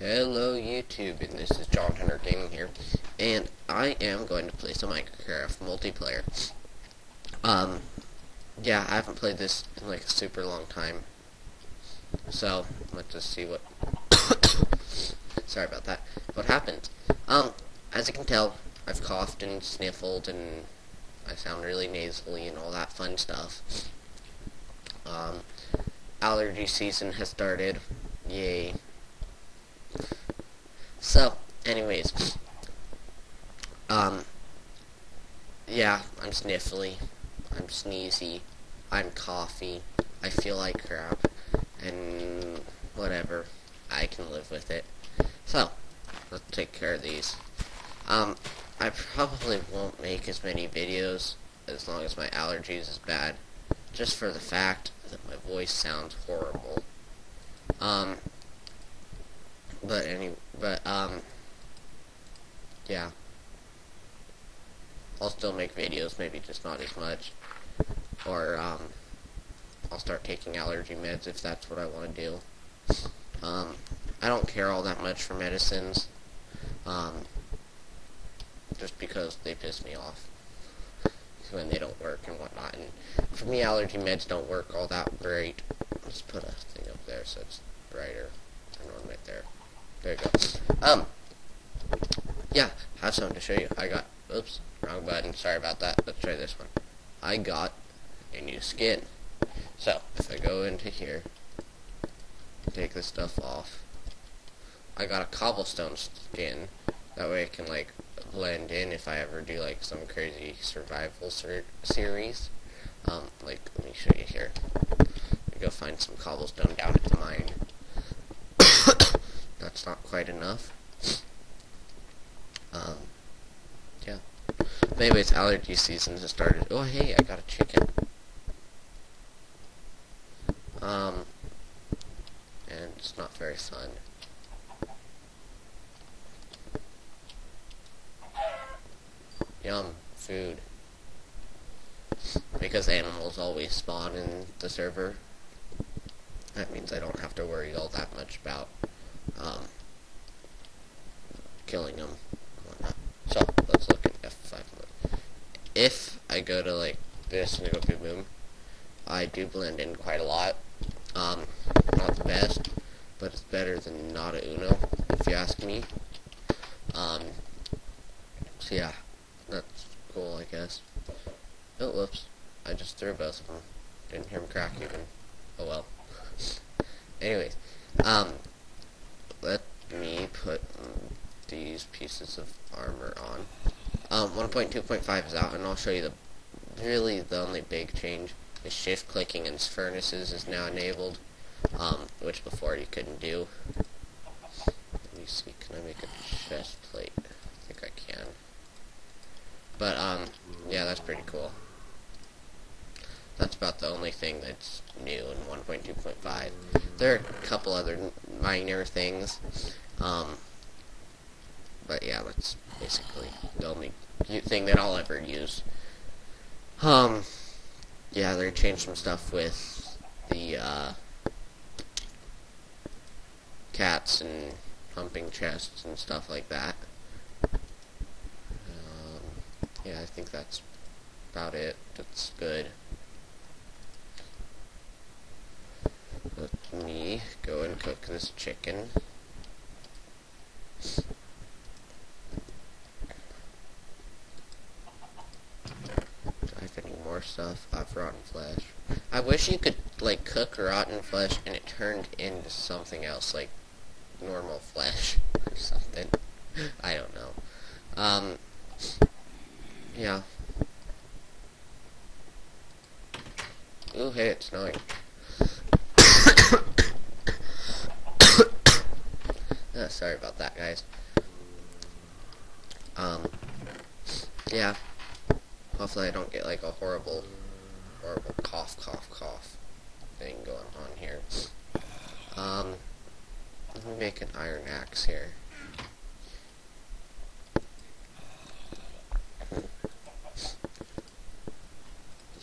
Hello YouTube, and this is John Hunter Gaming here, and I am going to play some Minecraft multiplayer. Yeah, I haven't played this in like a super long time, so let's just see what, sorry about that, what happened. As you can tell, I've coughed and sniffled, and I sound really nasally and all that fun stuff. Allergy season has started, yay. So, anyways, yeah, I'm sniffly, I'm sneezy, I'm coughy, I feel like crap, and whatever, I can live with it. So, let's take care of these. I probably won't make as many videos as long as my allergies is bad, just for the fact that my voice sounds horrible. Yeah. I'll still make videos, maybe just not as much. Or, I'll start taking allergy meds if that's what I want to do. I don't care all that much for medicines, just because they piss me off when they don't work and whatnot. And for me, allergy meds don't work all that great. Let's put a thing up there so it's brighter. And one right there. There you go. Yeah, I have something to show you. I got, oops, wrong button, sorry about that. Let's try this one. I got a new skin. So, if I go into here, take this stuff off, I got a cobblestone skin. That way I can, like, blend in if I ever do, like, some crazy survival series. Like, let me show you here. I go find some cobblestone down at the mine. That's not quite enough. Yeah. But anyways, allergy season has started. Oh, hey, I got a chicken. And it's not very fun. Yum, food. Because animals always spawn in the server, that means I don't have to worry all that much about, killing them. So, let's look at F5 mode. If I go to, like, this and I go boom boom, I do blend in quite a lot. Not the best, but it's better than not a Uno, if you ask me. So yeah, that's cool, I guess. Oh, whoops. I just threw both of them. Didn't hear them crack even. Oh well. Anyways, let me put these pieces of armor on. 1.2.5 is out, and I'll show you the only big change is shift clicking and furnaces is now enabled, which before you couldn't do. Let me see, can I make a chest plate? I think I can. But, yeah, that's pretty cool. That's about the only thing that's new in 1.2.5. There are a couple other minor things, but yeah, that's basically the only thing that I'll ever use. Yeah, they changed some stuff with the, cats and pumping chests and stuff like that. Yeah, I think that's about it. That's good. Let me go and cook this chicken. Do I have any more stuff? I have rotten flesh. I wish you could, like, cook rotten flesh and it turned into something else, like normal flesh or something. I don't know. Yeah. Ooh, hey, it's snowing. Sorry about that, guys. Yeah. Hopefully I don't get, like, a horrible cough thing going on here. Let me make an iron axe here.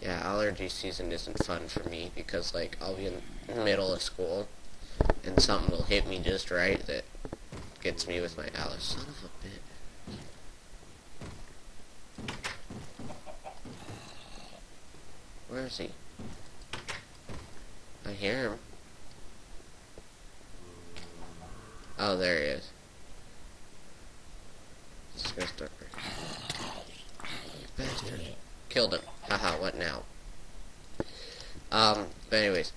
Yeah, allergy season isn't fun for me because, like, I'll be in the middle of school and something will hit me just right that gets me with my Alice. Son of a bitch. Where is he? I hear him. Oh, there he is. Let's go start. Bastard. Killed him. Haha, what now? But anyways,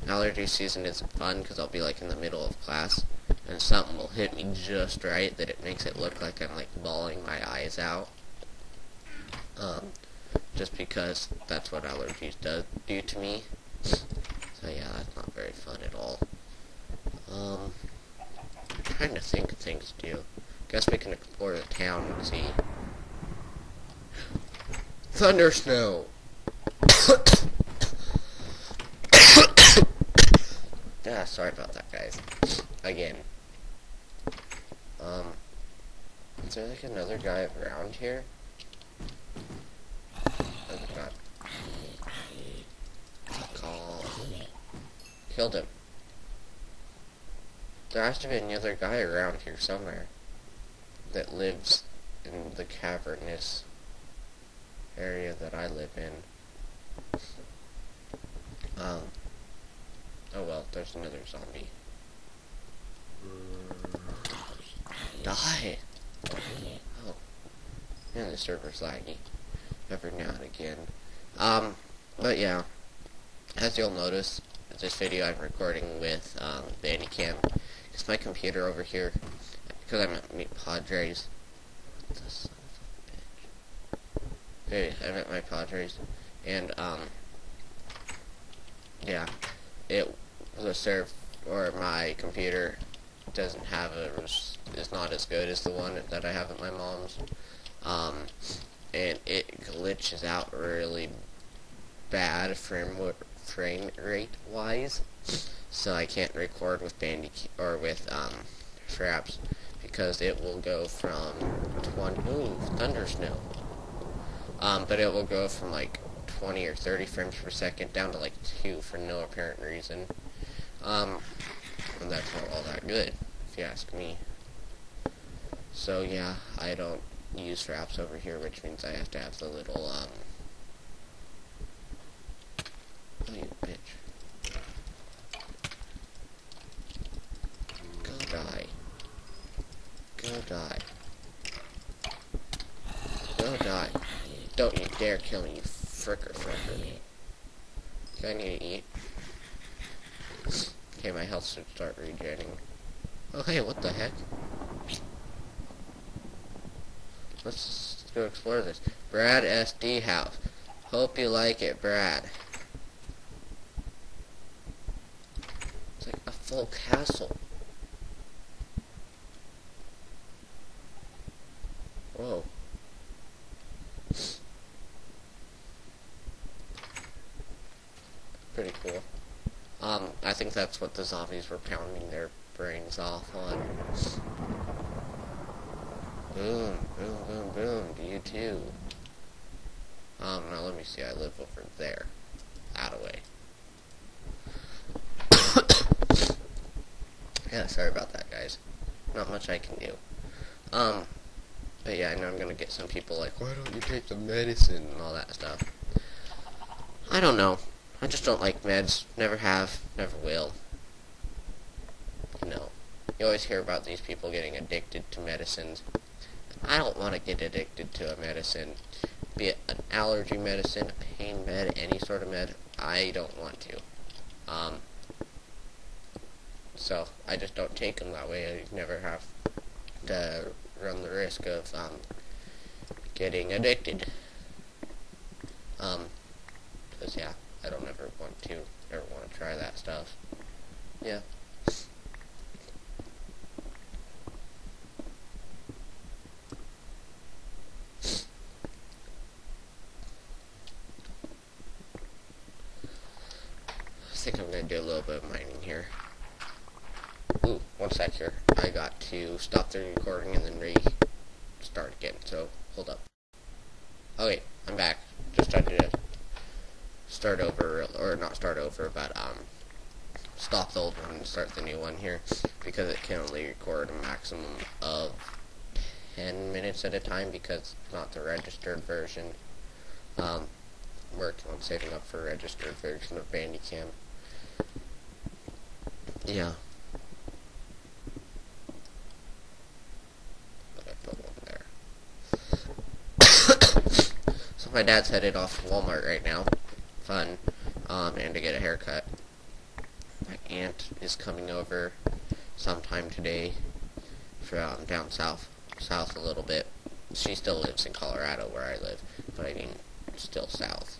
allergy season isn't fun because I'll be like in the middle of class and something will hit me just right that it makes it look like I'm like bawling my eyes out. Just because that's what allergies do to me. So yeah, that's not very fun at all. I'm trying to think of things to do. Guess we can explore the town and see. Thunder snow! Yeah, sorry about that, guys. Again. Is there like another guy around here? Oh god. Call. Killed him. There has to be another guy around here somewhere that lives in the cavernous area that I live in. Oh well, there's another zombie. Die! Oh. Man, the server's laggy. Every now and again. But yeah. As you'll notice, this video I'm recording with, the Anycam. It's my computer over here. Because I'm at Meet Padres. What the son of a bitch. Okay, I'm at my Padres. And, yeah. My computer doesn't have is not as good as the one that I have at my mom's. And it glitches out really bad frame rate wise, so I can't record with Fraps because it will go from 20. Ooh, thunder snow. But it will go from like 20 or 30 frames per second down to like 2 for no apparent reason. And that's not all that good, if you ask me. So yeah, I don't use Fraps over here, which means I have to have the little, oh, you bitch. Go die. Go die. Go die. Don't you dare kill me, you fricker. Okay, I need to eat. Okay, my health should start regenerating. Oh hey, what the heck? Let's go explore this. Brad SD house. Hope you like it, Brad. It's like a full castle. Whoa. Pretty cool. I think that's what the zombies were pounding their brains off on. Boom, boom, boom, boom, E002. Now let me see, I live over there. That-a-way. Yeah, sorry about that, guys. Not much I can do. But yeah, I know I'm gonna get some people like, why don't you take the medicine and all that stuff. I don't know. I just don't like meds. Never have, never will. No. You always hear about these people getting addicted to medicines. I don't want to get addicted to a medicine. Be it an allergy medicine, a pain med, any sort of med. I don't want to. So, I just don't take them that way. I never have to run the risk of, getting addicted. Because, yeah, I don't ever want to try that stuff. Yeah. I think I'm going to do a little bit of mining here. Ooh, one sec here. I got to stop the recording and then restart again, so hold up. Okay, I'm back. Just tried to start over, or not start over, but stop the old one and start the new one here, because it can only record a maximum of 10 minutes at a time, because it's not the registered version. Working on saving up for a registered version of Bandicam. Yeah. But I put one there. So my dad's headed off to Walmart right now. Fun. And to get a haircut. My aunt is coming over sometime today from down south a little bit. She still lives in Colorado where I live, but I mean, still south.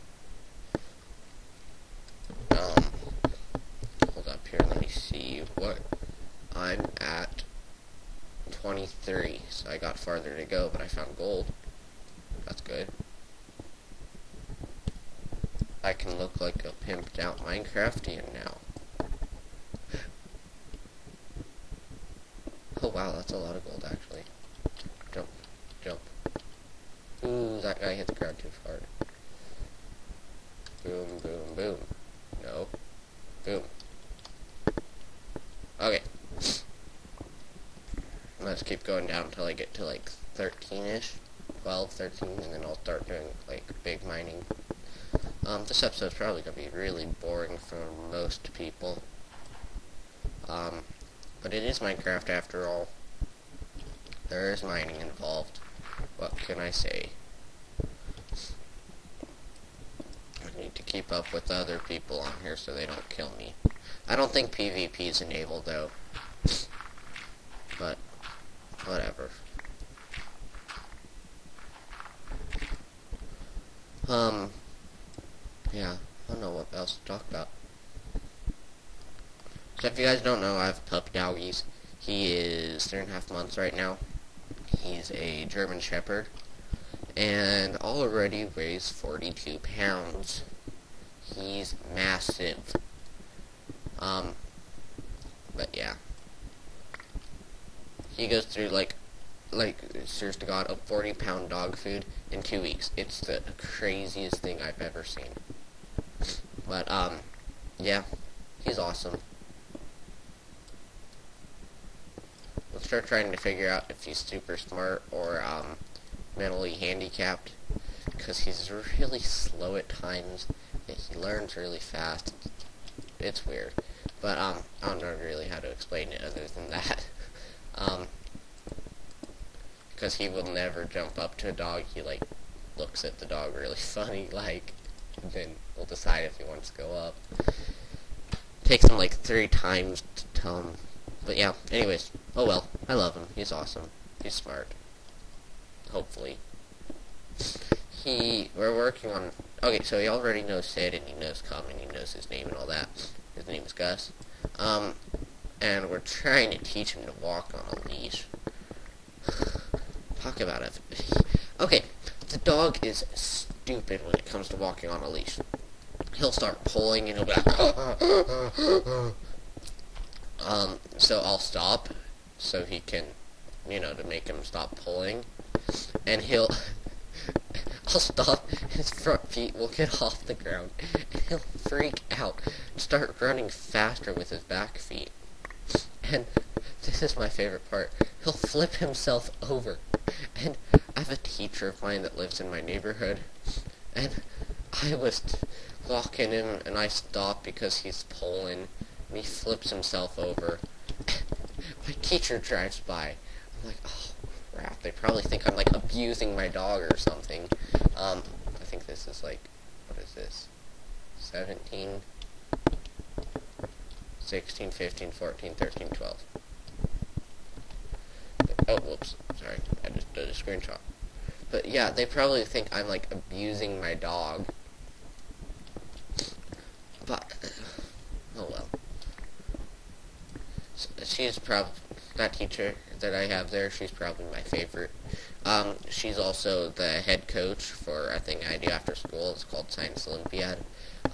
Hold up here, let me see what I'm at. 23, so I got farther to go, but I found gold. That's good. I can look like a pimped out Minecraftian now. Oh wow, that's a lot of gold actually. Jump, jump. Ooh, that guy hit the ground too hard. Boom, boom, boom. No. Boom. Okay. Let's keep going down until I get to like 13-ish. 12, 13, and then I'll start doing like big mining. This episode's probably gonna be really boring for most people. But it is Minecraft after all. There is mining involved. What can I say? I need to keep up with other people on here so they don't kill me. I don't think PvP is enabled though. But, whatever. Yeah, I don't know what else to talk about. So if you guys don't know, I have pup doggies. He is 3.5 months right now. He's a German Shepherd, and already weighs 42 pounds. He's massive. But yeah. He goes through like, serious to God, a 40-pound dog food in 2 weeks. It's the craziest thing I've ever seen. But, yeah, he's awesome. We'll start trying to figure out if he's super smart or, mentally handicapped, because he's really slow at times, and he learns really fast. It's weird. But, I don't know really how to explain it other than that. Because he will never jump up to a dog. He, like, looks at the dog really funny, like, and then will decide if he wants to go up. Takes him, like, 3 times to tell him. But, yeah, anyways. Oh, well. I love him. He's awesome. He's smart. Hopefully. We're working on... Okay, so he already knows Sid, and he knows Cum, and he knows his name and all that. His name is Gus. And we're trying to teach him to walk on a leash. Talk about it. Okay, the dog is stupid when it comes to walking on a leash. He'll start pulling and he'll be like, so I'll stop so he can, to make him stop pulling. And I'll stop, his front feet will get off the ground, and he'll freak out and start running faster with his back feet. And this is my favorite part. He'll flip himself over. And I have a teacher of mine that lives in my neighborhood, and I was walking him, and I stopped because he's pulling, and he flips himself over. My teacher drives by. I'm like, oh crap, they probably think I'm like abusing my dog or something. I think this is like, what is this? 17, 16, 15, 14, 13, 12. Oh, whoops. Sorry. I just did a screenshot. But yeah, they probably think I'm like abusing my dog. But, oh well. So, she's probably, that teacher that I have there, she's probably my favorite. She's also the head coach for a thing I do after school. It's called Science Olympiad.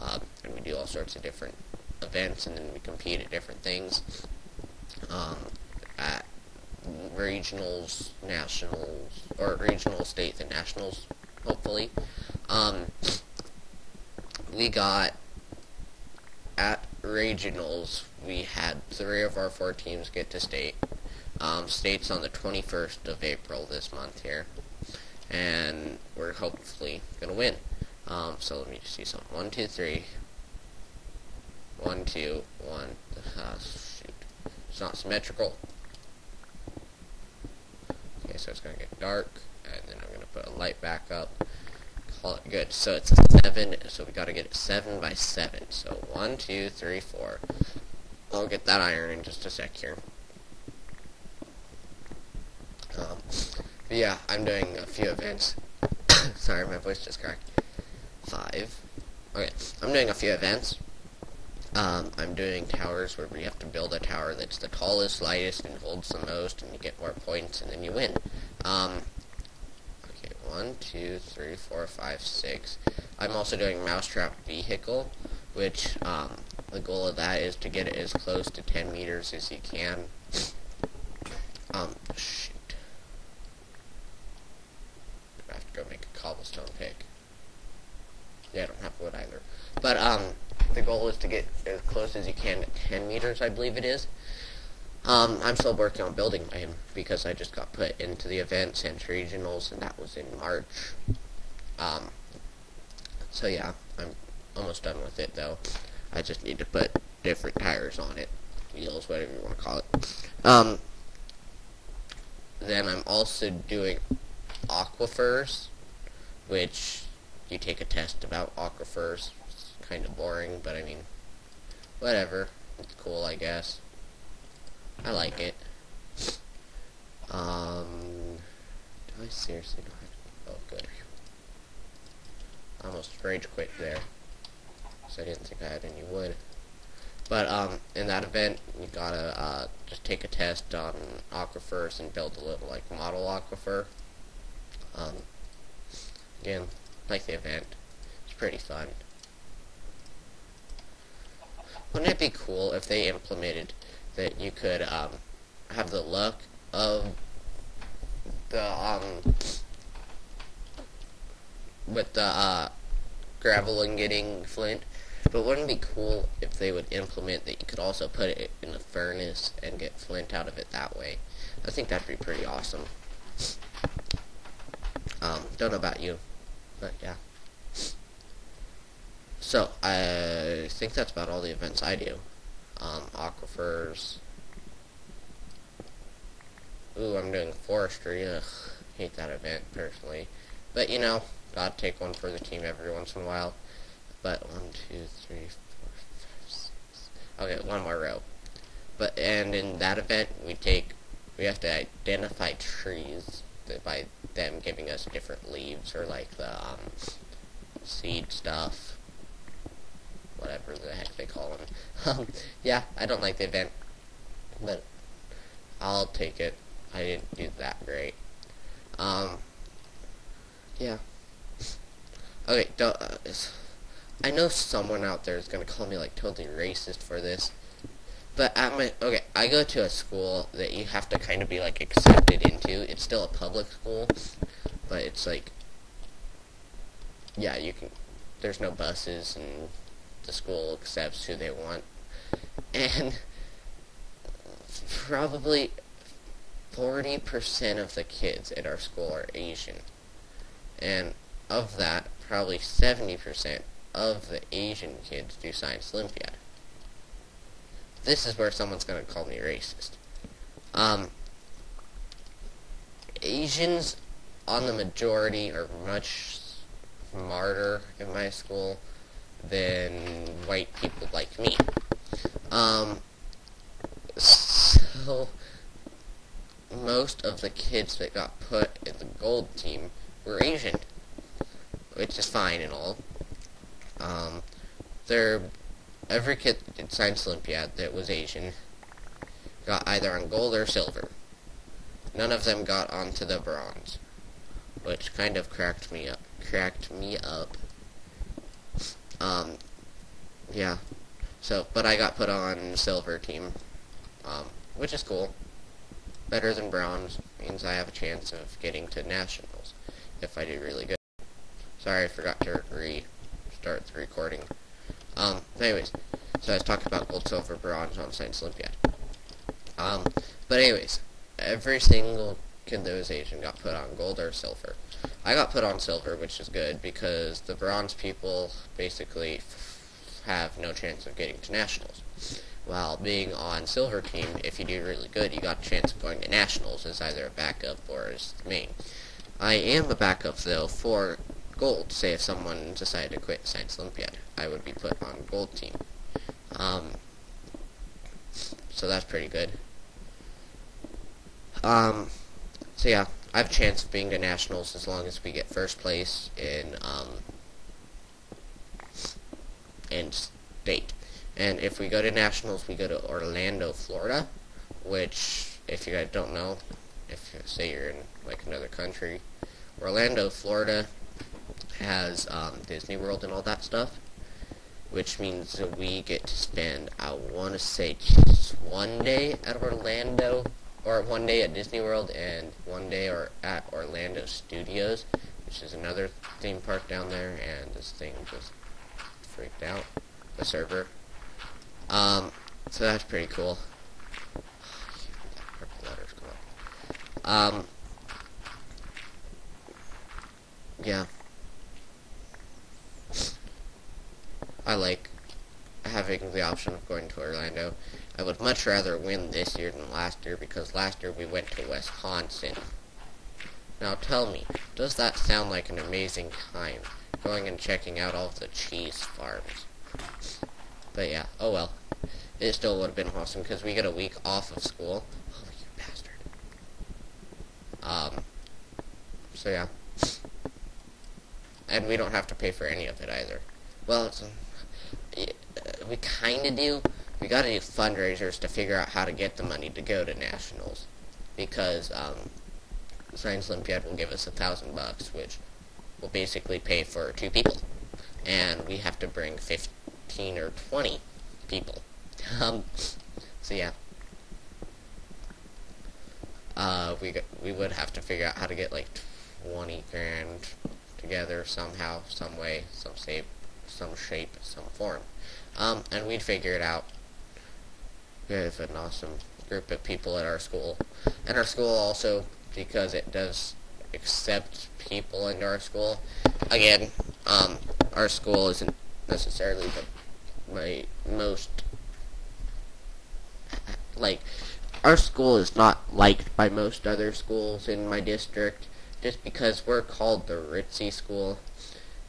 And we do all sorts of different events, and then we compete at different things. At regionals, nationals, or regional, state, and nationals, hopefully. We got, at regionals, we had 3 of our 4 teams get to state. State's on the 21st of April this month here, and we're hopefully gonna win. So let me just see something. 1, 2, 3. 1, 2, 1. Shoot. It's not symmetrical. Okay, so it's gonna get dark, and then I'm gonna put a light back up. Call it good. So it's 7, so we gotta get it 7 by 7. So 1, 2, 3, 4. I'll get that iron in just a sec here. But yeah, I'm doing a few events. Sorry, my voice just cracked. 5. Okay, I'm doing a few events. I'm doing towers where we have to build a tower that's the tallest, lightest, and holds the most, and you get more points, and then you win. Okay, 1, 2, 3, 4, 5, 6. I'm also doing Mousetrap Vehicle, which, the goal of that is to get it as close to 10 meters as you can. Shoot. I have to go make a cobblestone pick. Yeah, I don't have wood either. But, the goal is to get as close as you can to 10 meters, I believe it is. I'm still working on building mine, because I just got put into the events and regionals, and that was in March. So yeah, I'm almost done with it, though. I just need to put different tires on it. Wheels, whatever you want to call it. Then I'm also doing aquifers, which you take a test about aquifers. It's kind of boring, but I mean, whatever. It's cool, I guess. I like it. Do I seriously know how to... Oh, good. I almost rage quit there, so I didn't think I had any wood. But, in that event, you gotta, just take a test on aquifers and build a little, like, model aquifer. Again, like the event. It's pretty fun. Wouldn't it be cool if they implemented that you could, have the look of the, with the, gravel and getting flint? But wouldn't it be cool if they would implement that you could also put it in a furnace and get flint out of it that way? I think that'd be pretty awesome. Don't know about you, but yeah. So, I think that's about all the events I do. Aquifers. Ooh, I'm doing forestry. Ugh, hate that event, personally. But, you know, gotta take one for the team every once in a while. But 1, 2, 3, 4, 5, 6. Okay, one more row. But and in that event, we have to identify trees by them giving us different leaves or like the seed stuff, whatever the heck they call them. Yeah, I don't like the event, but I'll take it. I didn't do that great. Yeah. Okay, I know someone out there is gonna call me like totally racist for this, but I go to a school that you have to kind of be like accepted into. It's still a public school, but it's like, yeah, there's no buses and the school accepts who they want, and probably 40% of the kids at our school are Asian, and of that, probably 70% of the Asian kids do Science Olympiad. This is where someone's gonna call me racist. Asians, on the majority, are much smarter in my school than white people like me. So, most of the kids that got put in the gold team were Asian, which is fine and all. Every kid that did Science Olympiad that was Asian got either on gold or silver. None of them got onto the bronze, which kind of cracked me up. Yeah. So, but I got put on silver team, which is cool. Better than bronze. Means I have a chance of getting to nationals if I do really good. Sorry, I forgot to restart the recording. Anyways, So I was talking about gold, silver, bronze on Science Olympiad. But anyways, every single kid that was Asian got put on gold or silver. I got put on silver, which is good because the bronze people basically have no chance of getting to nationals. While being on silver team, if you do really good, you got a chance of going to nationals as either a backup or as the main. I am a backup though for gold. Say if someone decided to quit Science Olympiad, I would be put on gold team. So that's pretty good. So yeah, I have a chance of being to nationals as long as we get first place in state. And if we go to nationals, we go to Orlando, Florida, which, if you guys don't know, if say you're in like another country, Orlando, Florida has Disney World and all that stuff, which means that we get to spend, I want to say, just one day at Orlando, or one day at Disney World, and one day at Orlando Studios, which is another theme park down there, and this thing just freaked out, the server. So that's pretty cool. Purple letters come up. Yeah. I like having the option of going to Orlando. I would much rather win this year than last year because last year we went to Wisconsin. Now tell me, does that sound like an amazing time? Going and checking out all of the cheese farms. But yeah, oh well. It still would have been awesome because we get a week off of school. Oh, you bastard. So yeah. And we don't have to pay for any of it either. Well, we kind of do. We got to do fundraisers to figure out how to get the money to go to nationals. Because Science Olympiad will give us $1,000, which will basically pay for 2 people. And we have to bring 15 or 20 people. So yeah. We would have to figure out how to get like 20 grand together somehow, some way, some shape, some form. And we'd figure it out. We have an awesome group of people at our school. And our school also, because it does accept people into our school, again, our school isn't necessarily my most, like, our school is not liked by most other schools in my district, just because we're called the ritzy school,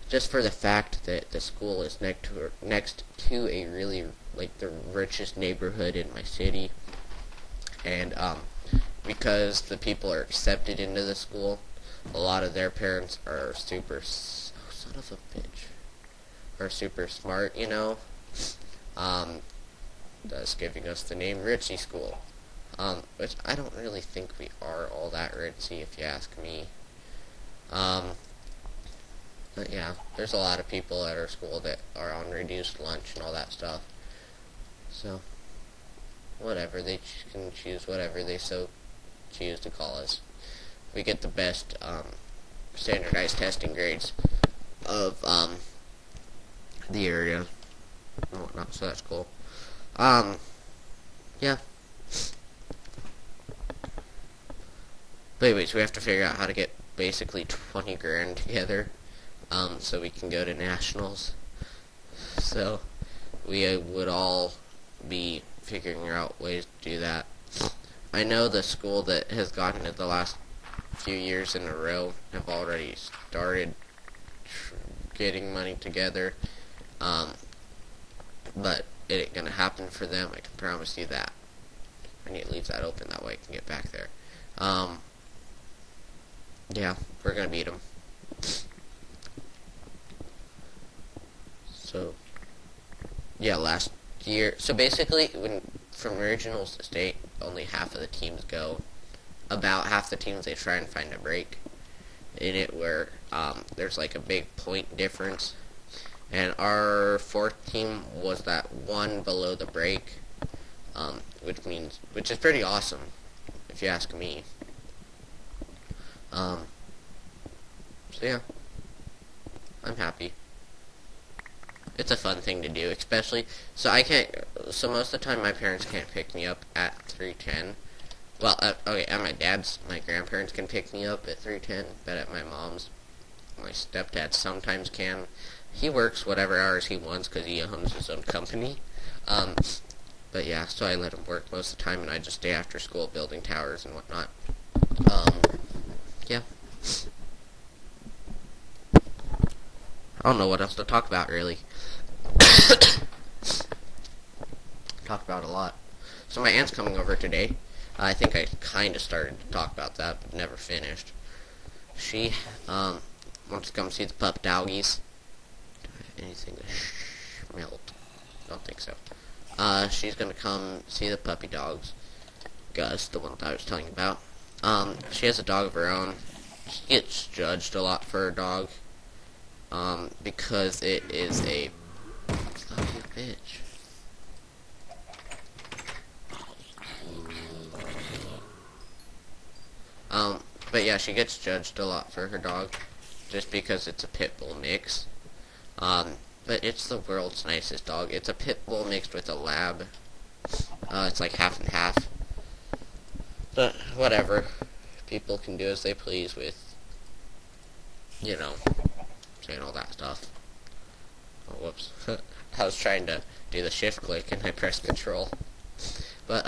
just for the fact that the school is next to a really, like, the richest neighborhood in my city, and, because the people are accepted into the school, a lot of their parents are super, son of a bitch, are super smart, you know, thus giving us the name Ritzy School, which I don't really think we are all that ritzy, if you ask me. But yeah, there's a lot of people at our school that are on reduced lunch and all that stuff. So, whatever, they can choose whatever they so choose to call us. We get the best, standardized testing grades of, the area and whatnot, so that's cool. Yeah. But anyways, we have to figure out how to get basically 20 grand together, so we can go to nationals. So, we would all be figuring out ways to do that. I know the school that has gotten it the last few years in a row have already started getting money together, but it ain't gonna happen for them, I can promise you that. I need to leave that open, that way I can get back there. Yeah, we're gonna beat them. So, yeah, last year, so basically, from regionals to state, only half of the teams go. About half the teams, they try and find a break in it where, there's like a big point difference. And our 4th team was that one below the break, which is pretty awesome, if you ask me. So yeah, I'm happy. It's a fun thing to do, especially, so most of the time my parents can't pick me up at 3:10. Well, okay, at my grandparents can pick me up at 3:10, but at my mom's, my stepdad sometimes can. He works whatever hours he wants because he owns his own company. Um, but yeah, so I let him work most of the time, and I just stay after school building towers and whatnot. Um, yeah. I don't know what else to talk about, really. Talk about a lot. So my aunt's coming over today. I think I kind of started to talk about that, but never finished. She wants to come see the pup doggies. Do I have anything to melt? Don't think so. She's gonna come see the puppy dogs. Gus, the one that I was telling you about. She has a dog of her own. She gets judged a lot for her dog. Because it is a... Stop, you bitch. But yeah, she gets judged a lot for her dog, just because it's a pit bull mix. But it's the world's nicest dog. It's a pit bull mixed with a lab. It's like half and half. But, whatever. People can do as they please with, you know, saying all that stuff. Oh, whoops. I was trying to do the shift click and I pressed control. But,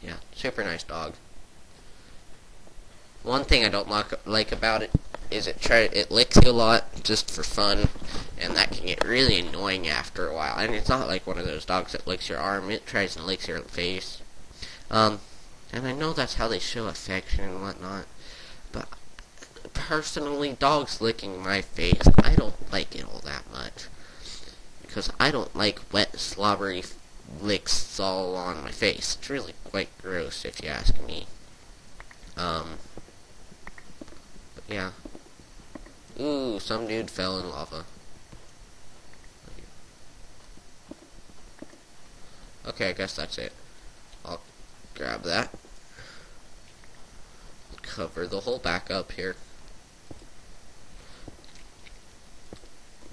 yeah, super nice dog. One thing I don't like about it is it licks you a lot just for fun, and that can get really annoying after a while. And it's not like one of those dogs that licks your arm, it tries and licks your face. And I know that's how they show affection and whatnot, but personally, dogs licking my face, I don't like it all that much. Because I don't like wet, slobbery licks all on my face. It's really quite gross, if you ask me. But yeah. Ooh, some dude fell in lava. Okay, I guess that's it. I'll grab that. Cover the hole back up here.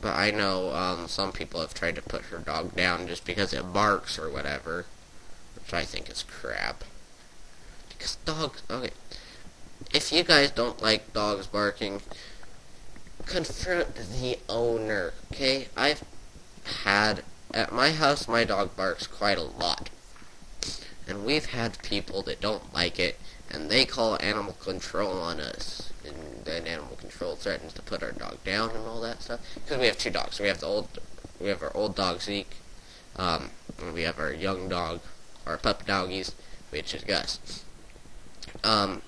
But I know some people have tried to put her dog down just because it barks or whatever, which I think is crap. Because dogs, okay, if you guys don't like dogs barking, confront the owner, okay? I've had, at my house, my dog barks quite a lot. And we've had people that don't like it, and they call animal control on us. And then animal control threatens to put our dog down and all that stuff. Because we have two dogs. We have our old dog Zeke, and we have our young dog, our pup doggies, which is Gus. And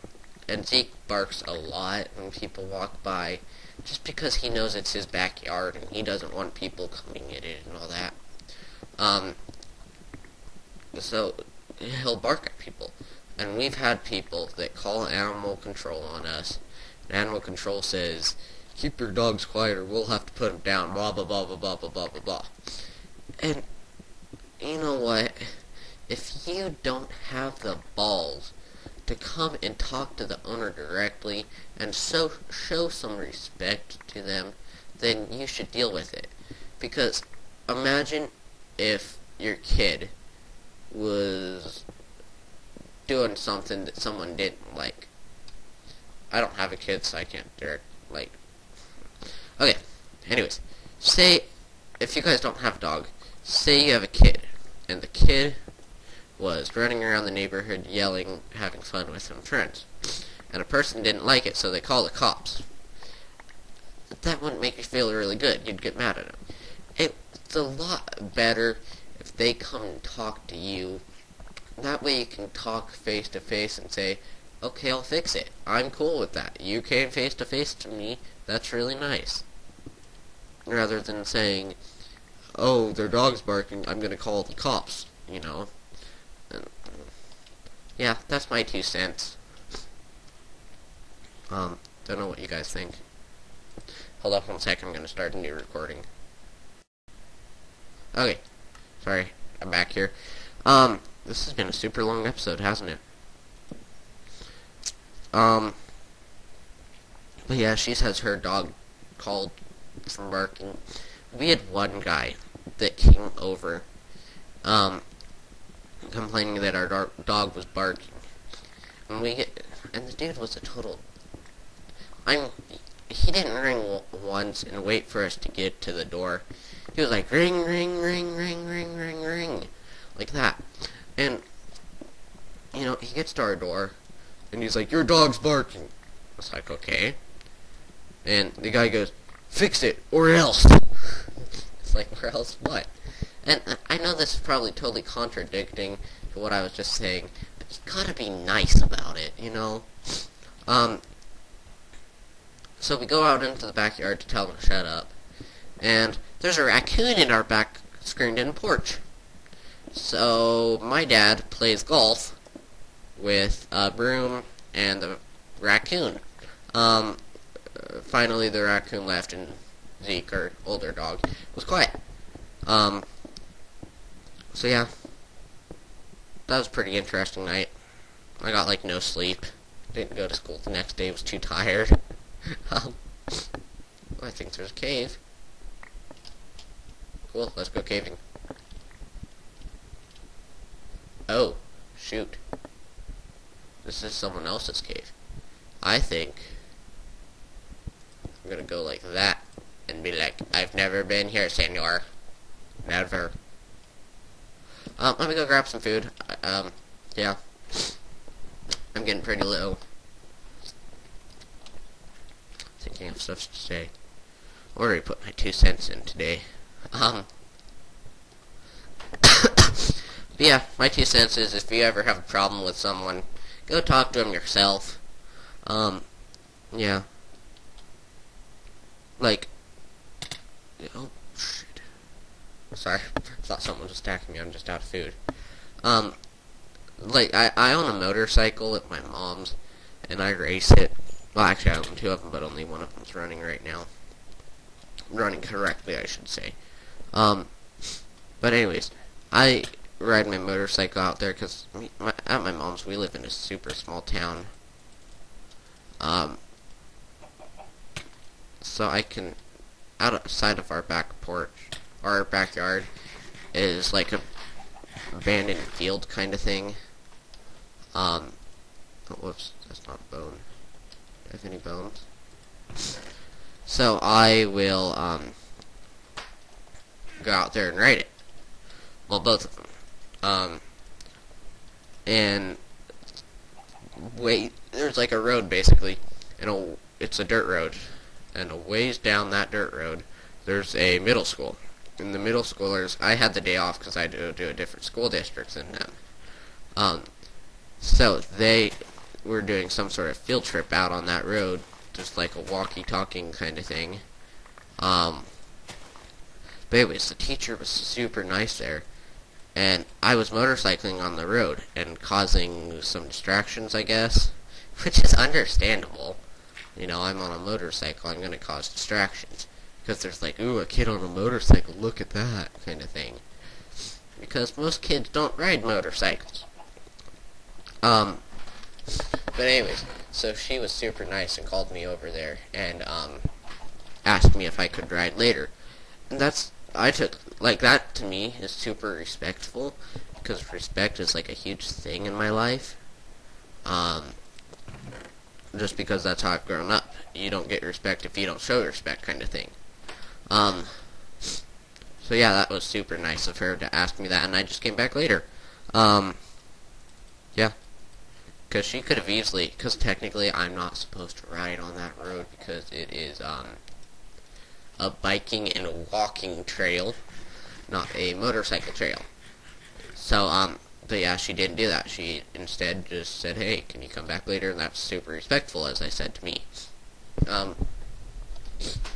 Zeke barks a lot when people walk by, just because he knows it's his backyard and he doesn't want people coming in it and all that. So he'll bark at people. And we've had people that call animal control on us. And animal control says, keep your dogs quiet or we'll have to put them down, blah, blah, blah, blah, blah, blah, blah, blah, blah. And, you know what? If you don't have the balls to come and talk to the owner directly and so show some respect to them, then you should deal with it. Because imagine if your kid was doing something that someone didn't like. I don't have a kid, so I can't okay, anyways, say, if you guys don't have a dog, say you have a kid, and the kid was running around the neighborhood yelling, having fun with some friends, and a person didn't like it, so they call the cops. That wouldn't make you feel really good. You'd get mad at them. It's a lot better if they come and talk to you. That way you can talk face to face and say, okay, I'll fix it. I'm cool with that. You came face to face to me. That's really nice. Rather than saying, oh, their dog's barking, I'm gonna call the cops, you know. And, yeah, that's my 2 cents. Don't know what you guys think. Hold up 1 second, I'm gonna start a new recording. Okay. Sorry, I'm back here. This has been a super long episode, hasn't it? But yeah, she says her dog called from barking. we had one guy that came over, complaining that our dog was barking. And and the dude was a total, he didn't ring once and wait for us to get to the door. He was like, ring, ring, ring, ring, ring, ring, ring, like that. And, he gets to our door, and he's like, your dog's barking. I was like, okay. And the guy goes, fix it, or else. It's like, or else what? And I know this is probably totally contradicting to what I was just saying, but you gotta be nice about it, So we go out into the backyard to tell him to shut up, and there's a raccoon in our back screened-in porch. So my dad plays golf with a broom and the raccoon. Finally the raccoon left, and Zeke, our older dog, was quiet. So yeah, that was a pretty interesting night. I got no sleep. Didn't go to school the next day, was too tired. I think there's a cave. Cool, let's go caving. Oh, shoot. This is someone else's cave. I think I'm gonna go like that and be like, I've never been here, senor. Never. Let me go grab some food. Yeah. I'm getting pretty low. Thinking of stuff to say. I already put my 2 cents in today. But yeah, my 2 cents is if you ever have a problem with someone, go talk to them yourself. Yeah. Oh, shit. Sorry. I thought someone was attacking me. I'm just out of food. I own a motorcycle at my mom's, and I race it. Well, actually, I own 2 of them, but only one of them's running right now. Running correctly, I should say. But anyways, I ride my motorcycle out there, because at my mom's, we live in a super small town. So I can, outside of our back porch, our backyard, is like a abandoned field kind of thing. Oh, whoops, that's not a bone. Do I have any bones? So I will, go out there and ride it. Well, both of them. And there's like a road basically, and it's a dirt road, and a ways down that dirt road, there's a middle school. And the middle schoolers, I had the day off because I had to do a different school district than them. So they were doing some sort of field trip out on that road, just like a walkie-talking kind of thing. But anyways, the teacher was super nice there, and I was motorcycling on the road and causing some distractions, I guess, which is understandable. I'm on a motorcycle, I'm going to cause distractions. Because there's like, ooh, a kid on a motorcycle, look at that, kind of thing. Because most kids don't ride motorcycles. But anyways, so she was super nice and called me over there and, asked me if I could ride later. And that to me is super respectful, because respect is like a huge thing in my life. Just because that's how I've grown up. You don't get respect if you don't show respect, kind of thing. So yeah, that was super nice of her to ask me that, and I just came back later. Yeah. Because she could have easily, because technically I'm not supposed to ride on that road, because it is, a biking and walking trail, not a motorcycle trail. So, but yeah, she didn't do that. She instead just said, hey, can you come back later? And that's super respectful, as I said to me. So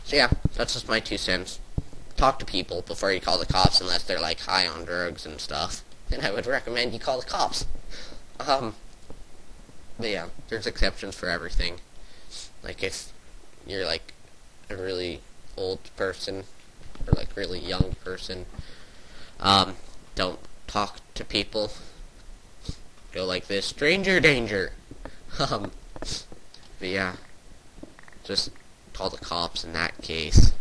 yeah, that's just my 2 cents. Talk to people before you call the cops, unless they're like high on drugs and stuff. And I would recommend you call the cops. But yeah, there's exceptions for everything. Like if you're like a really old person or like really young person, don't talk to people. Go like this, stranger danger. But yeah, just call the cops in that case.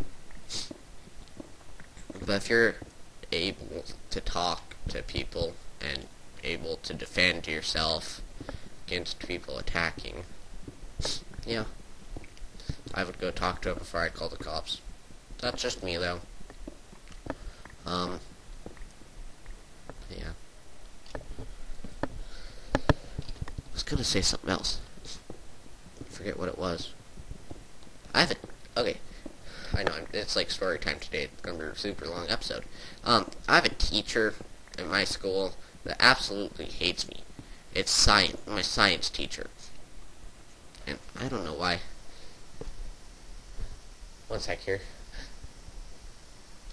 But if you're able to talk to people and able to defend yourself against people attacking, yeah, I would go talk to him before I call the cops. That's just me, though. Yeah. I was gonna say something else. I forget what it was. I haven't. Okay. I know, it's like story time today. It's gonna be a super long episode. I have a teacher at my school that absolutely hates me. It's science, my science teacher. And I don't know why. One sec here.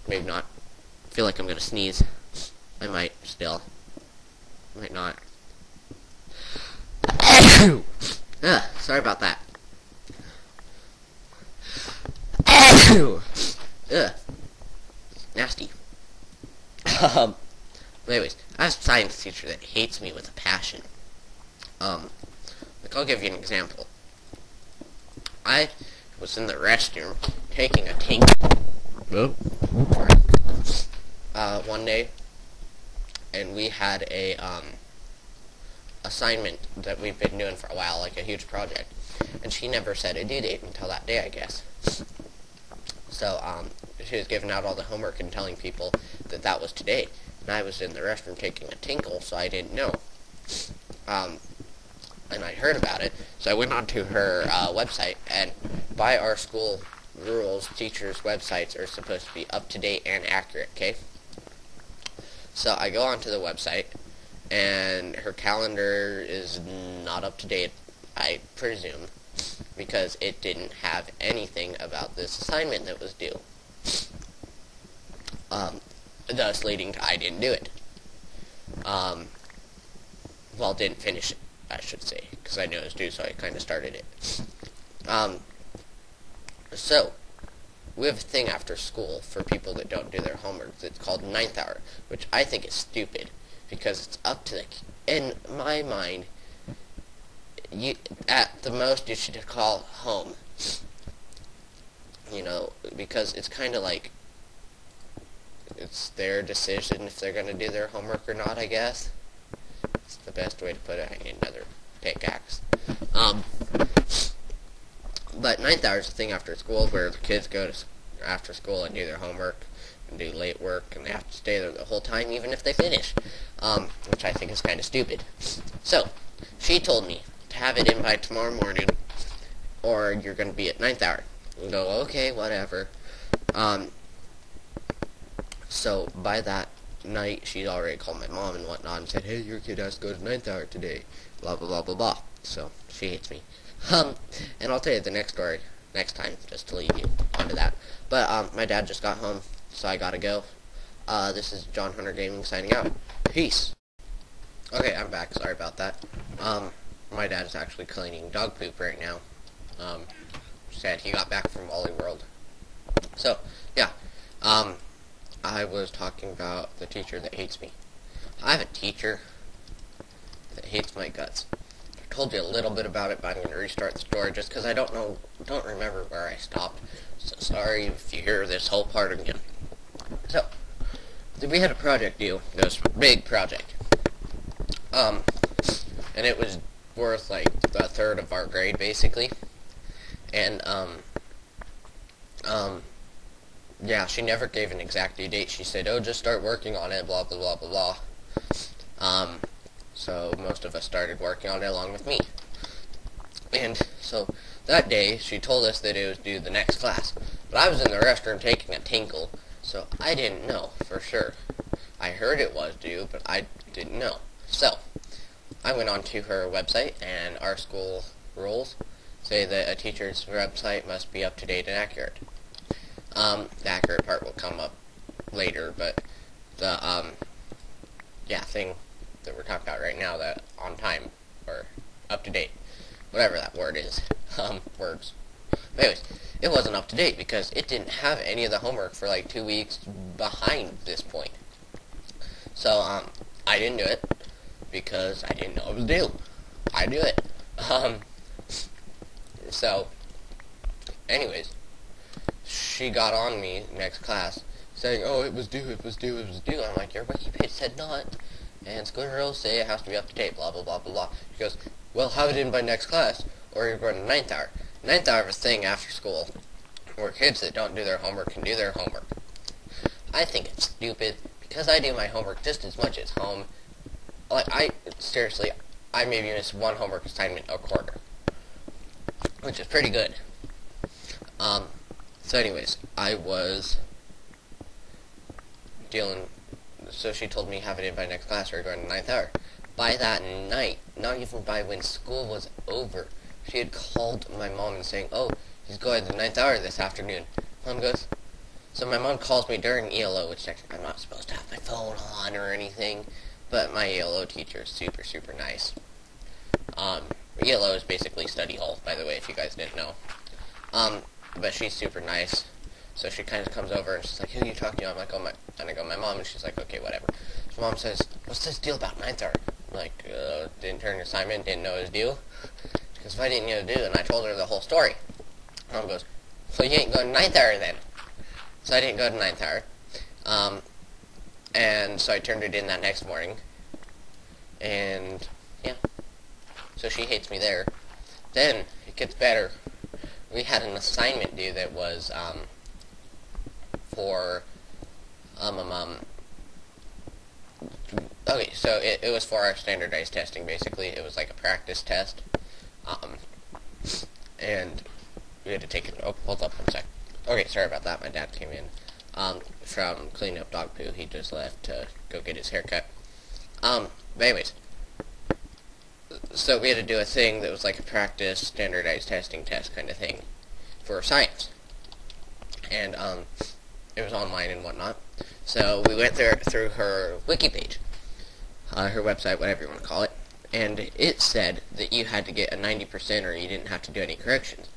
Maybe not. I feel like I'm gonna sneeze. I might still. Might not. Sorry about that. Ugh. Nasty. But anyways, I have a science teacher that hates me with a passion. Like, I'll give you an example. I was in the restroom taking a one day, and we had a assignment that we've been doing for a while, like a huge project, and she never said a due date until that day, I guess. So she was giving out all the homework and telling people that that was today, and I was in the restroom taking a tinkle, so I didn't know. And I heard about it, so I went onto her website, and by our school rules, teachers' websites are supposed to be up to date and accurate, okay? So I go onto the website, and her calendar is not up to date, I presume, because it didn't have anything about this assignment that was due. Thus leading to I didn't do it. Well, didn't finish it, I should say, because I knew it was due, so I kind of started it. So, we have a thing after school for people that don't do their homework. It's called ninth hour, which I think is stupid, because it's up to the... In my mind, at the most, you should call home. You know, because it's kind of like... It's their decision if they're going to do their homework or not, I guess. It's the best way to put it. I need another pickaxe. But ninth hour is a thing after school where the kids go to after school and do their homework and do late work, and they have to stay there the whole time even if they finish, which I think is kind of stupid. So, she told me to have it in by tomorrow morning, or you're going to be at ninth hour. And go, okay, whatever. So, by that night, she'd already called my mom and whatnot and said, hey, your kid has to go to ninth hour today, blah, blah, blah, blah, blah. So, she hates me. And I'll tell you the next story next time, just to leave you onto that. But, my dad just got home, so I gotta go. This is John Hunter Gaming signing out. Peace. Okay, I'm back. Sorry about that. My dad's actually cleaning dog poop right now. Said he got back from Wally World. So, yeah. I was talking about the teacher that hates me. I have a teacher that hates my guts. I told you a little bit about it, but I'm going to restart the story just because I don't remember where I stopped. So sorry if you hear this whole part again. So, we had a project due. It was a big project. And it was worth like a third of our grade, basically. And, yeah, she never gave an exact due date. She said, oh, just start working on it, blah, blah, blah, blah, blah. So most of us started working on it along with me. And so that day, she told us that it was due the next class. But I was in the restroom taking a tinkle, so I didn't know for sure. I heard it was due, but I didn't know. So, I went onto her website, and our school rules say that a teacher's website must be up to date and accurate. The accurate part will come up later, but the, thing that we're talking about right now, that on time, or up to date, whatever that word is, words. But anyways, it wasn't up to date because it didn't have any of the homework for like 2 weeks behind this point. So, I didn't do it because I didn't know it was due. I do it. So, anyways, she got on me next class saying, oh, it was due, it was due, it was due. I'm like, your wiki page said not, and school rules say it has to be up to date, blah, blah, blah, blah, blah. She goes, well, have it in by next class, or you're going to ninth hour. Ninth hour is a thing after school, where kids that don't do their homework can do their homework. I think it's stupid, because I do my homework just as much as home. Like, seriously, I maybe miss one homework assignment a quarter, which is pretty good. So anyways, I was dealing, so she told me have it in by next class or you're going to ninth hour. By that night, not even by when school was over, she had called my mom and saying, oh, he's going to the ninth hour this afternoon. Mom goes, so my mom calls me during ELO, which I'm not supposed to have my phone on or anything, but my ELO teacher is super, super nice. ELO is basically study hall, by the way, if you guys didn't know. But she's super nice. So she kind of comes over and she's like, who are you talking to? I'm like, oh, and I go, my mom, and she's like, okay, whatever. So mom says, what's this deal about ninth hour? I'm like, didn't turn your assignment, didn't know it was due. Because if I didn't know it was due, then I told her the whole story. Mom goes, so you ain't going to ninth hour then? So I didn't go to ninth hour. And so I turned it in that next morning. And, yeah. So she hates me there. Then, it gets better. We had an assignment due that was, okay, so it was for our standardized testing, basically. It was like a practice test. And we had to take it, oh, hold up one sec. Okay, sorry about that, my dad came in, from cleaning up dog poo. He just left to go get his haircut. But anyways, so we had to do a thing that was like a practice standardized testing test kind of thing for science. And, it was online and whatnot. So we went through her wiki page, her website, whatever you want to call it, and it said that you had to get a 90% or you didn't have to do any corrections,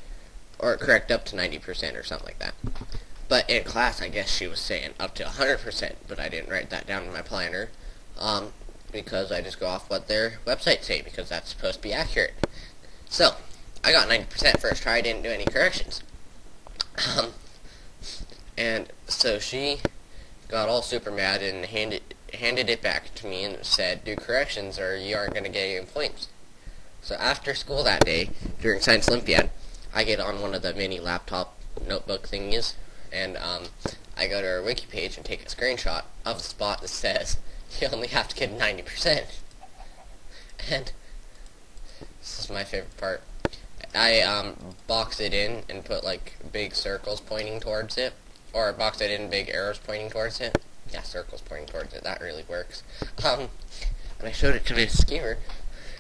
or correct up to 90% or something like that. But in class, I guess she was saying up to 100%, but I didn't write that down in my planner, because I just go off what their websites say, because that's supposed to be accurate. So, I got 90% first try, I didn't do any corrections. And so she got all super mad and handed it back to me and said, do corrections or you aren't going to get any points. So after school that day, during Science Olympiad, I get on one of the mini laptop notebook thingies, and I go to her wiki page and take a screenshot of the spot that says, you only have to get 90%. And this is my favorite part. I box it in and put like big circles pointing towards it. Or box it in big arrows pointing towards it. Yeah, circles pointing towards it. That really works. And I showed it to Miss Skeever,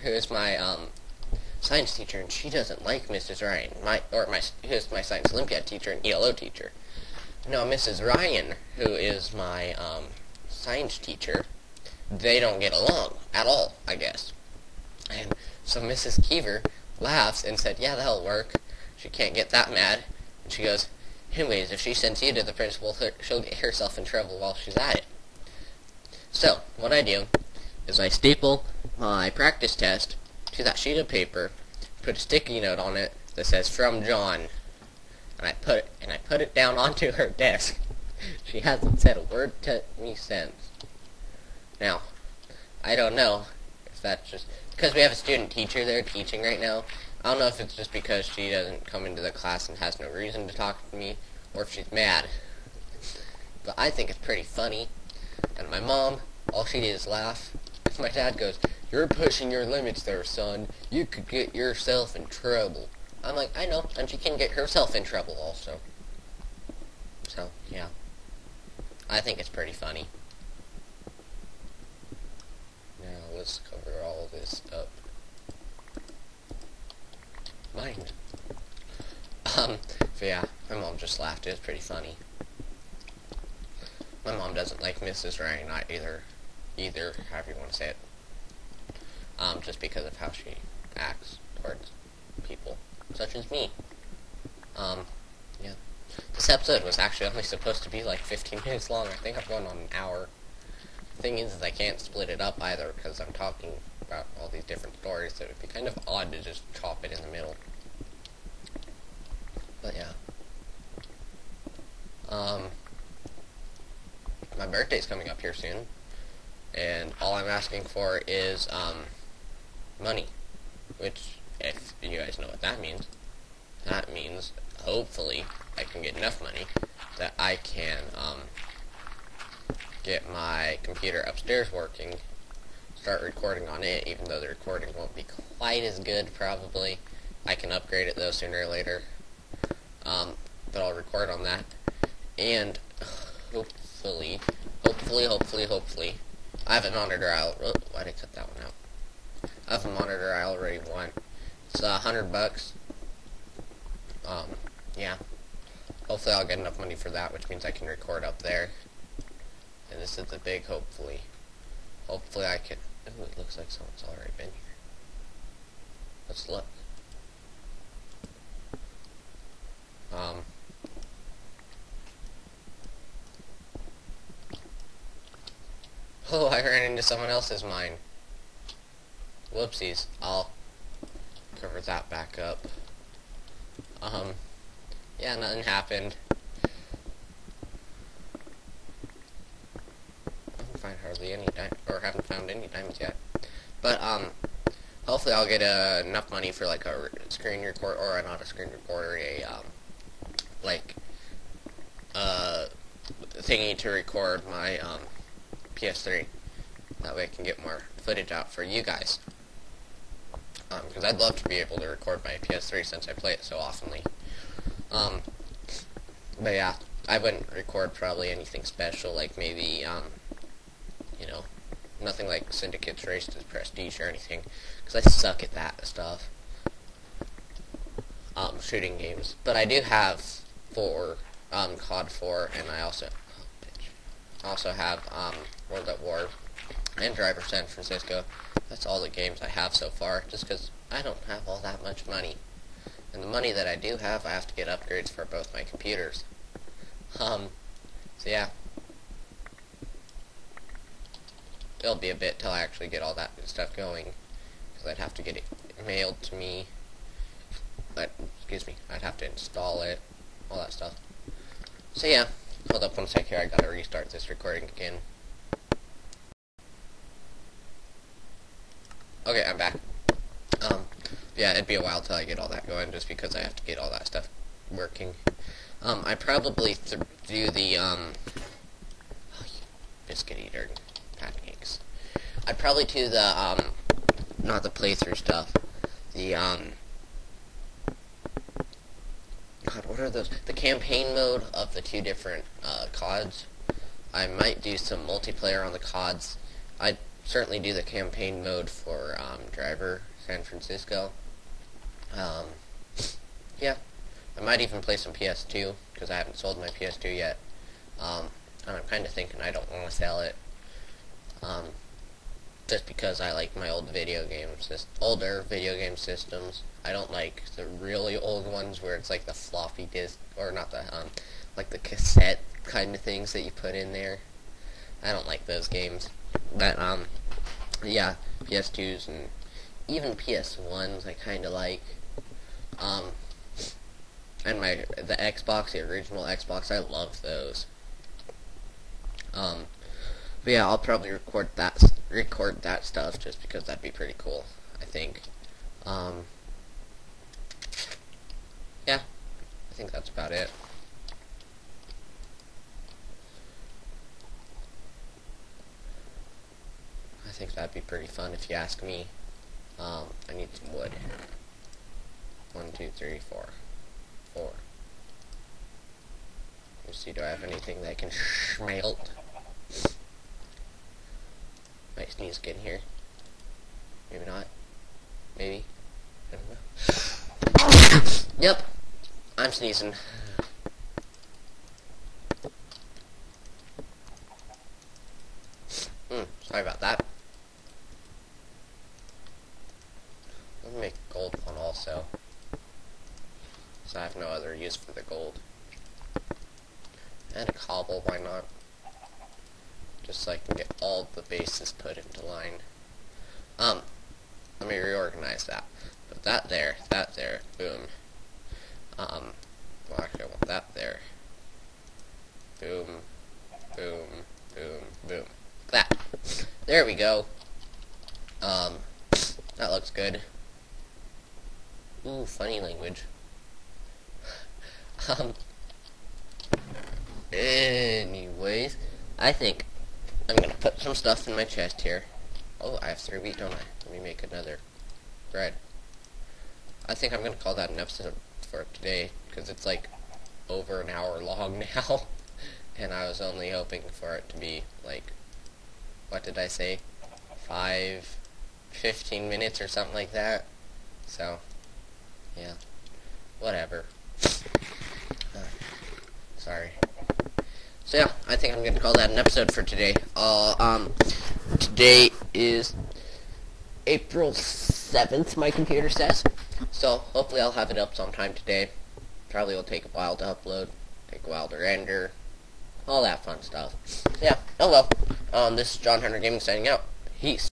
who is my science teacher, and she doesn't like Mrs. Ryan, who is my Science Olympiad teacher and ELO teacher. No, Mrs. Ryan, who is my science teacher, they don't get along at all, I guess. And so Mrs. Skeever laughs and said, yeah, that'll work. She can't get that mad. And she goes, anyways, if she sends you to the principal, she'll get herself in trouble while she's at it. So, what I do is I staple my practice test to that sheet of paper, put a sticky note on it that says, from John, and I put it down onto her desk. She hasn't said a word to me since. Now, I don't know if that's just because we have a student teacher there teaching right now. I don't know if it's just because she doesn't come into the class and has no reason to talk to me, or if she's mad. But I think it's pretty funny. And my mom, all she did is laugh. My dad goes, you're pushing your limits there, son. You could get yourself in trouble. I'm like, I know, and she can get herself in trouble also. So, yeah. I think it's pretty funny. Now, let's cover all this up. Mind. But yeah, my mom just laughed. It was pretty funny. My mom doesn't like Mrs. Ryan either, however you want to say it. Just because of how she acts towards people, such as me. Yeah. This episode was actually only supposed to be like 15 minutes long. I think I'm going on an hour. The thing is I can't split it up either, because I'm talking about all these different stories, so it would be kind of odd to just chop it in the middle. But yeah. birthday's coming up here soon, and all I'm asking for is money, which, if you guys know what that means hopefully I can get enough money that I can get my computer upstairs working, start recording on it, even though the recording won't be quite as good probably. I can upgrade it though sooner or later, but I'll record on that, and hopefully, I have a monitor why did I cut that one out? I have a monitor I already want. It's $100. Yeah. Hopefully I'll get enough money for that, which means I can record up there. And this is the big hopefully. Hopefully I can... Ooh, it looks like someone's already been here. Let's look. Oh, I ran into someone else's mine. Whoopsies. I'll cover that back up. Yeah, nothing happened. I haven't found hardly any haven't found any diamonds yet. But, hopefully I'll get enough money for, like, a screen record, or not a screen recorder, thingy to record my, PS3. That way I can get more footage out for you guys. Because I'd love to be able to record my PS3 since I play it so oftenly. But yeah, I wouldn't record probably anything special, like maybe, you know, nothing like Syndicate's Race to Prestige or anything, because I suck at that stuff. Shooting games. But I do have COD 4, and I also have, World at War and Driver San Francisco. That's all the games I have so far, just because I don't have all that much money. And the money that I do have, I have to get upgrades for both my computers. So yeah. It'll be a bit till I actually get all that stuff going, because I'd have to get it mailed to me. Excuse me, I'd have to install it, all that stuff. So yeah, hold up one sec here, I gotta restart this recording again. Okay, I'm back. Yeah, it'd be a while till I get all that going, just because I have to get all that stuff working. I probably do the, biscuit eater pancakes. I'd probably do the, not the playthrough stuff, the, God, what are those? The campaign mode of the two different, CODs. I might do some multiplayer on the CODs. I'd certainly do the campaign mode for, Driver San Francisco. Yeah. I might even play some PS2, because I haven't sold my PS2 yet. And I'm kind of thinking I don't want to sell it. Just because I like my old older video game systems. I don't like the really old ones where it's like the floppy disk, or not the, like the cassette kind of things that you put in there. I don't like those games. But, yeah, PS2s and even PS1s I kind of like. And the Xbox, the original Xbox, I love those. But yeah, I'll probably record that stuff just because that'd be pretty cool, I think. Yeah, I think that's about it. I think that'd be pretty fun if you ask me. I need some wood. 1, 2, 3, 4. 4. Let's see, do I have anything that I can smelt? Might sneeze again here. Maybe not. Maybe. I don't know. Yep. I'm sneezing. Sorry about that. Let me make a gold one also. So I have no other use for the gold. And a cobble, why not? Just so I can get all the bases put into line. Let me reorganize that. Put that there, boom. Well, actually I want that there. Boom, boom, boom, boom. That. There we go. That looks good. Ooh, funny language. Anyways, I think I'm gonna put some stuff in my chest here. Oh, I have 3 wheat, don't I? Let me make another bread. I think I'm gonna call that an episode for today, because it's like over an hour long now, and I was only hoping for it to be like, what did I say? 15 minutes or something like that. So, yeah, whatever. Sorry. So yeah, I think I'm gonna call that an episode for today. Today is April 7th, my computer says. So hopefully I'll have it up sometime today. Probably will take a while to upload, take a while to render, all that fun stuff. Yeah, oh well. This is John Hunter Gaming signing out. Peace.